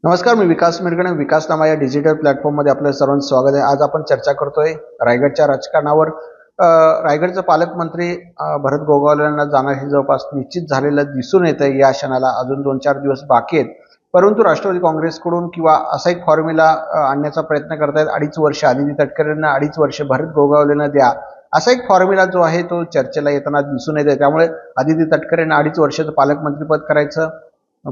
नमस्कार, मी विकास मिरगणे. विकास नामा या डिजिटल प्लॅटफॉर्ममध्ये आपलं सर्वांचं स्वागत आहे. आज आपण चर्चा करतोय रायगडच्या राजकारणावर. रायगडचे पालकमंत्री भरत गोगावले यांना जाणं हे जवळपास निश्चित झालेलं दिसून येत आहे. या क्षणाला अजून 2-4 दिवस बाकी आहेत, परंतु राष्ट्रवादी काँग्रेसकडून किंवा असा एक फॉर्म्युला आणण्याचा प्रयत्न करतायत. 2.5 वर्ष आदिती तटकरेंना 2.5 वर्ष भरत गोगावलेंना द्या, असा एक फॉर्म्युला जो आहे तो चर्चेला येताना दिसून येत आहे. त्यामुळे आदिती तटकरेंना 2.5 वर्षाचं पालकमंत्रीपद करायचं,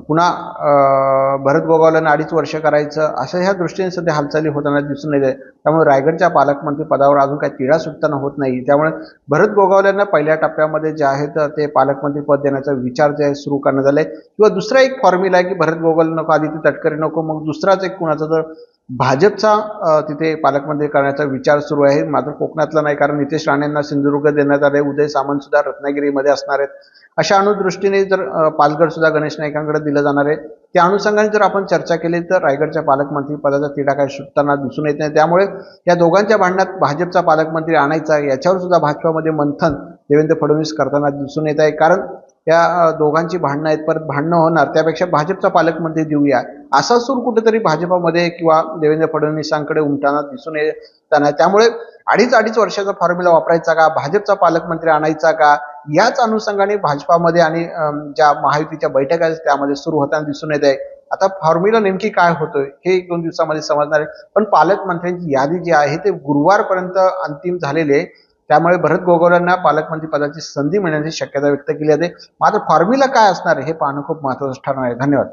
पुन्हा भरत गोगावलेंना 2.5 वर्ष करायचं, अशा ह्या दृष्टीने सध्या हालचाली होताना दिसून येते. त्यामुळे रायगडच्या पालकमंत्री पदावर अजून काही तिढा सुटताना होत नाही. त्यामुळे भरत गोगावलेंना पहिल्या टप्प्यामध्ये जे आहे ते पालकमंत्री पद देण्याचा विचार जे आहे सुरू करण्यात आलाय, किंवा दुसरा एक फॉर्म्युला आहे की भरत गोगावले नको, आदिती तटकरे नको, मग दुसराच एक कुणाचा तर भाजपचा तिथे पालकमंत्री करण्याचा विचार सुरू आहे. मात्र कोकणातला नाही, कारण नितेश राणेंना सिंधुदुर्ग देण्यात आले, उदय सामंत सुद्धा रत्नागिरीमध्ये असणार आहेत. अशा अनुदृष्टीने जर पालघर सुद्धा गणेश नाईकांकडे दिलं जाणार आहे. त्या अनुषंगाने जर आपण चर्चा केली तर रायगडच्या पालकमंत्री पदाचा तिढा काही सुटताना दिसून येत नाही. त्यामुळे या दोघांच्या भांडणात भाजपचा पालकमंत्री आणायचा याच्यावर सुद्धा भाजपामध्ये मंथन देवेंद्र फडणवीस करताना दिसून येत आहे. कारण या दोघांची भांडणं आहेत, परत भांडणं होणार, त्यापेक्षा भाजपचा पालकमंत्री देऊया असा सूर कुठेतरी भाजपामध्ये किंवा देवेंद्र फडणवीसांकडे उमटताना दिसून येताना. त्यामुळे 2.5 वर्षाचा फॉर्म्युला वापरायचा का, भाजपचा पालकमंत्री आणायचा का, याच अनुषंगाने भाजपामध्ये आणि ज्या महायुतीच्या बैठका आहेत त्यामध्ये सुरू होताना दिसून येत आहे. आता फॉर्म्युला नेमकी काय होतोय हे 1-2 दिवसामध्ये समजणार आहे. पण पालकमंत्र्यांची यादी जी आहे ते गुरुवारपर्यंत अंतिम झालेली आहे. त्यामुळे भरत गोगावलेंना पालकमंत्री पदाची संधी मिळण्याची शक्यता व्यक्त केली जाते. मात्र फॉर्म्युला काय असणार हे पाहणं खूप महत्त्वाचं ठरणार आहे. धन्यवाद.